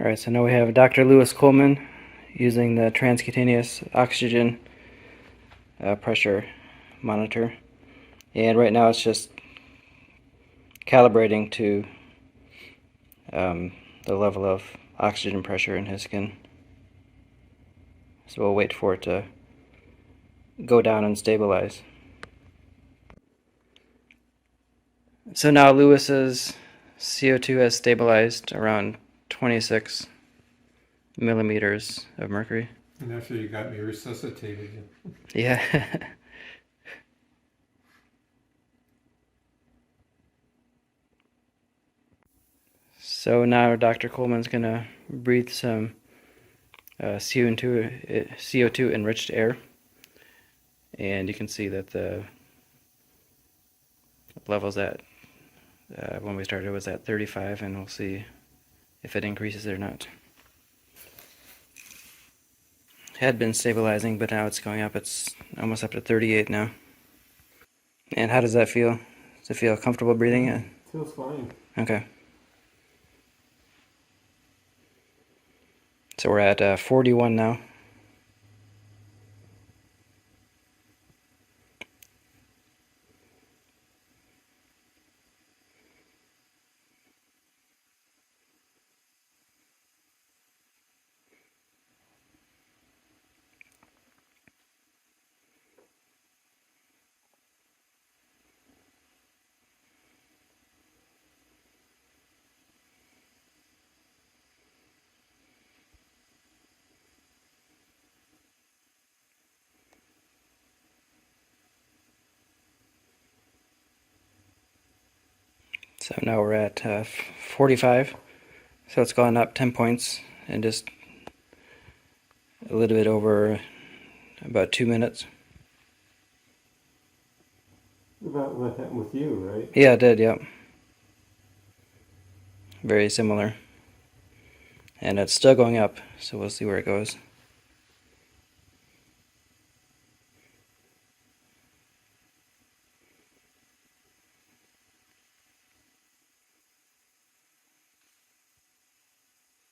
Alright, so now we have Dr. Lewis Coleman using the transcutaneous oxygen pressure monitor. And right now it's just calibrating to the level of oxygen pressure in his skin. So we'll wait for it to go down and stabilize. So now Lewis's CO2 has stabilized around 26 millimeters of mercury. And after you got me resuscitated. Yeah. So now Dr. Coleman's gonna breathe some CO2 enriched air, and you can see that the levels at when we started was at 35, and we'll see if it increases or not. Had been stabilizing, but now it's going up. It's almost up to 38 now. And how does that feel? Does it feel comfortable breathing it? Feels fine. Okay. So we're at 41 now. So now we're at 45. So it's gone up 10 points in just a little bit over about 2 minutes. About what happened with you, right? Yeah, it did, yep. Very similar. And it's still going up, so we'll see where it goes.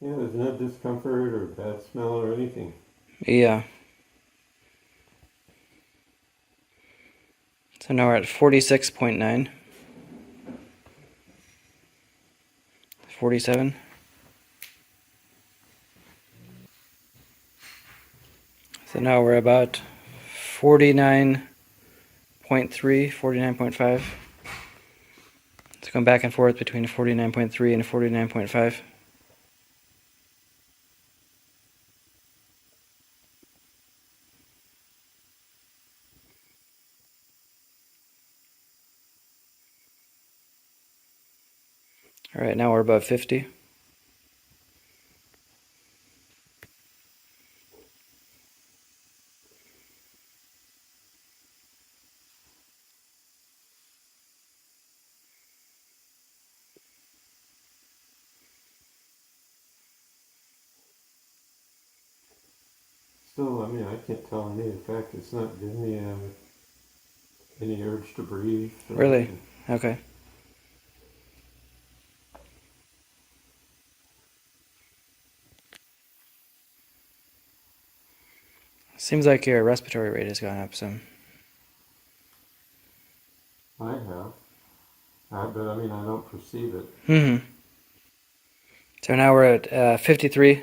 Yeah, there's no discomfort or bad smell or anything. Yeah. So now we're at 46.9. 47. So now we're about 49.3, 49.5. It's going back and forth between 49.3 and 49.5. All right, now we're above 50. Still, I mean, I can't tell any effect. It's not giving me any urge to breathe. Really? Anything. Okay. Seems like your respiratory rate has gone up some. I have. But I mean, I don't perceive it. Mm-hmm. So now we're at 53.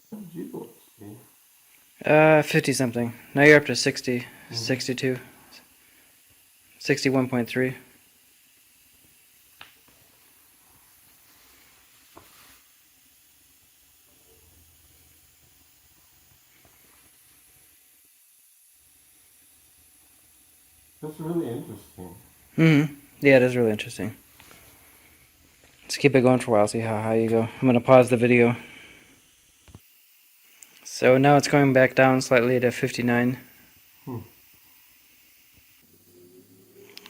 What did you look, Steve? 50 something. Now you're up to 60, 62, 61.3. That's really interesting. Mm-hmm. Yeah, it is really interesting. Let's keep it going for a while, see how high you go. I'm going to pause the video. So now it's going back down slightly to 59.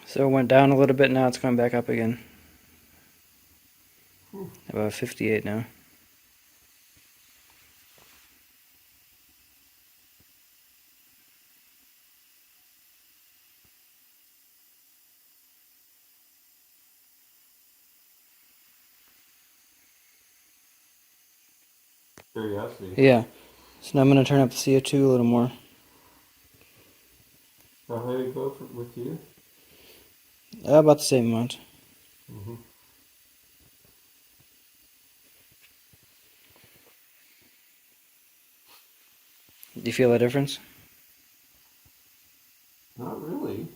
So it went down a little bit, now it's going back up again. About 58 now. curiosity. Yeah. So now I'm going to turn up the CO2 a little more. How high did it go with you? About the same amount. Mm-hmm. Do you feel a difference? Not really.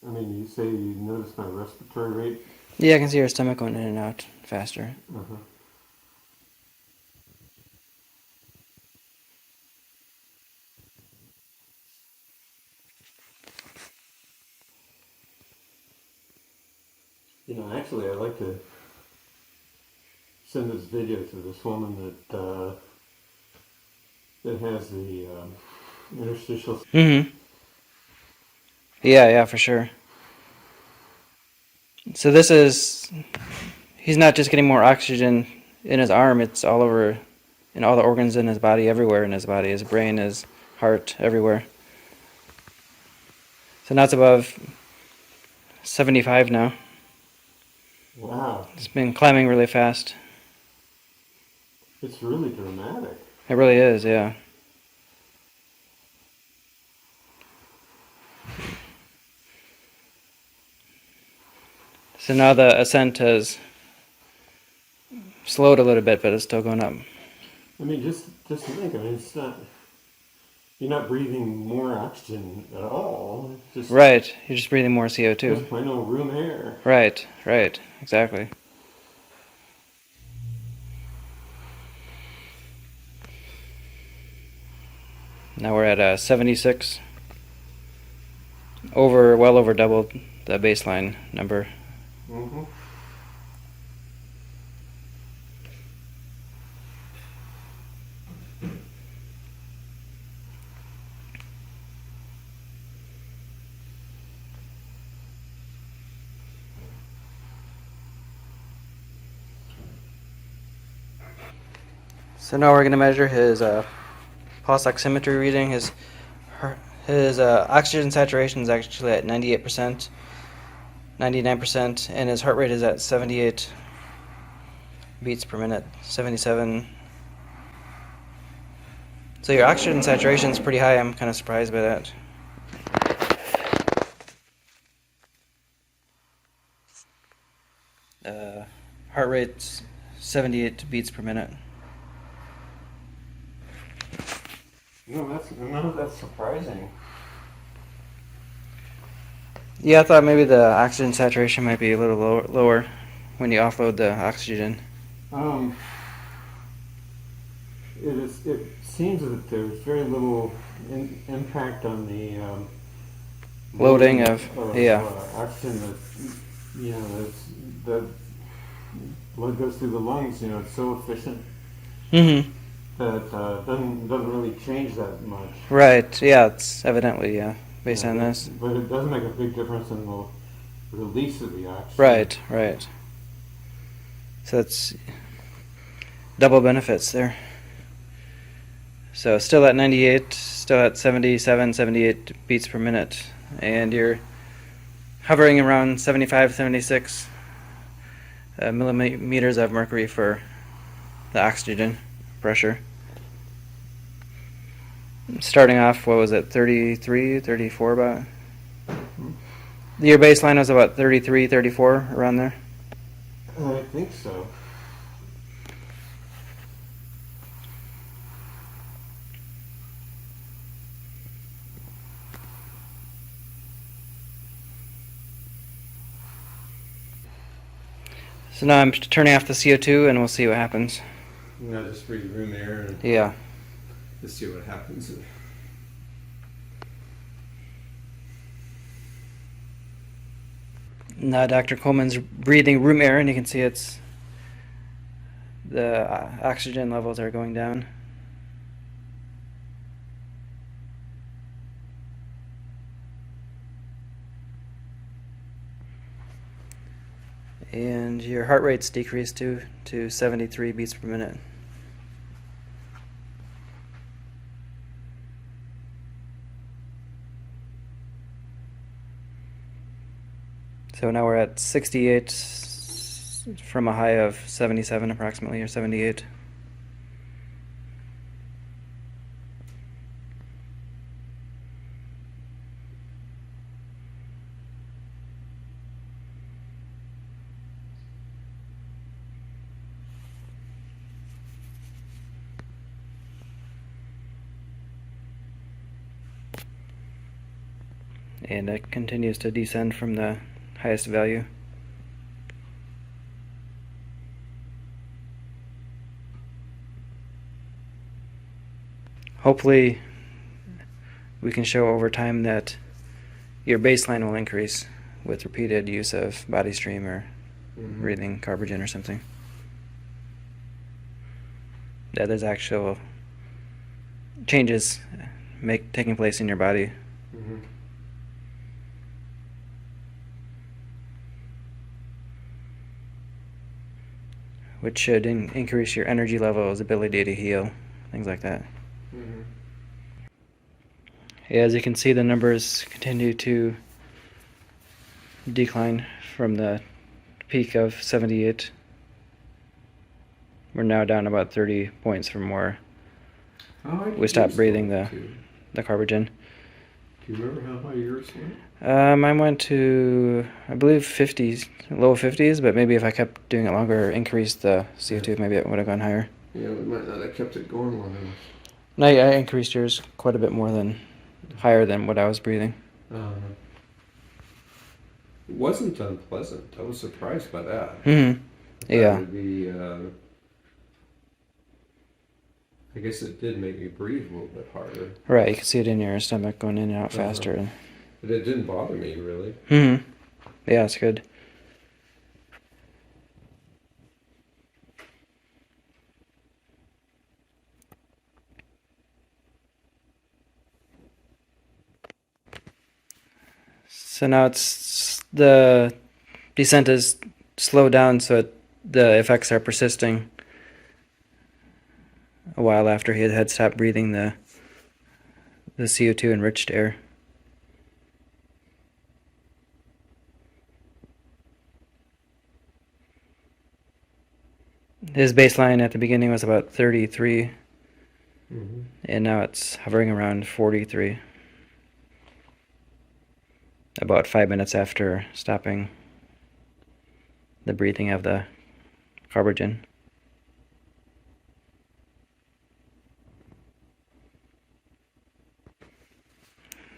I mean, you say you notice my respiratory rate? Yeah, I can see your stomach going in and out faster. Uh-huh. You know, actually, I'd like to send this video to this woman that has the interstitial. Mm-hmm. Yeah, for sure. So this is, he's not just getting more oxygen in his arm, it's all over, in all the organs in his body, everywhere in his body, his brain, his heart, everywhere. So now it's above 75 now. Wow, It's been climbing really fast. it's really dramatic. It really is, yeah. So now the ascent has slowed a little bit, but it's still going up. I mean, just think. I mean, it's not. You're not breathing more oxygen at all. Just Right, you're just breathing more CO2. just plain old room air. Right, exactly. Now we're at 76, well over double the baseline number. Mm-hmm. So now we're going to measure his pulse oximetry reading. His oxygen saturation is actually at 98%, 99%, and his heart rate is at 78 beats per minute, 77. So your oxygen saturation is pretty high. I'm kind of surprised by that. Heart rate's 78 beats per minute. None of that's surprising. Yeah, I thought maybe the oxygen saturation might be a little lower when you offload the oxygen. It seems that there's very little impact on the Loading of yeah. oxygen that the blood goes through the lungs. You know, it's so efficient Mm-hmm. that doesn't really change that much. Right. Yeah. It's evidently based on this. But it does make a big difference in the release of the oxygen. Right. So it's double benefits there. So still at 98, still at 77, 78 beats per minute, and you're hovering around 75, 76 millimeters of mercury for the oxygen pressure. Starting off, what was it, 33, 34 about? Your baseline was about 33, 34, around there? I think so. So now I'm turning off the CO2 and we'll see what happens. Now just breathe room air and Yeah. just see what happens. Now Dr. Coleman's breathing room air, and you can see it's the oxygen levels are going down. And your heart rate's decreased to 73 beats per minute. So now we're at 68 from a high of 77 approximately, or 78. And it continues to descend from the highest value. Hopefully we can show over time that your baseline will increase with repeated use of body stream or breathing carbogen or something. That there's actual changes taking place in your body. Which should increase your energy levels, ability to heal, things like that. Yeah, as you can see, the numbers continue to decline from the peak of 78. We're now down about 30 points from where we stopped breathing the carbogen. Do you remember how high yours went? Mine went to, I believe, 50s, low 50s, but maybe if I kept doing it longer or increased the CO2, maybe it would have gone higher. Yeah, we might not have kept it going long enough. No, I increased yours quite a bit more higher than what I was breathing. It wasn't unpleasant. I was surprised by that. Mm-hmm. Yeah. That would be, I guess it did make me breathe a little bit harder. Right, you can see it in your stomach going in and out faster. But it didn't bother me, really. Mm-hmm. Yeah, it's good. So now the descent is slowed down, so the effects are persisting a while after he had stopped breathing the CO2 enriched air. His baseline at the beginning was about 33, and now it's hovering around 43. About 5 minutes after stopping the breathing of the carbogen.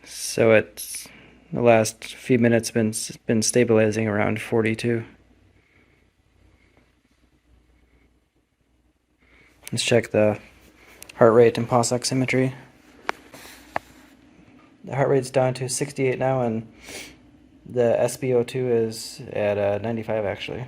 So it's the last few minutes been stabilizing around 42. Let's check the heart rate and pulse oximetry. The heart rate's down to 68 now, and the SpO2 is at 95 actually.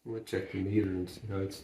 I'm going to check the meter and see how it's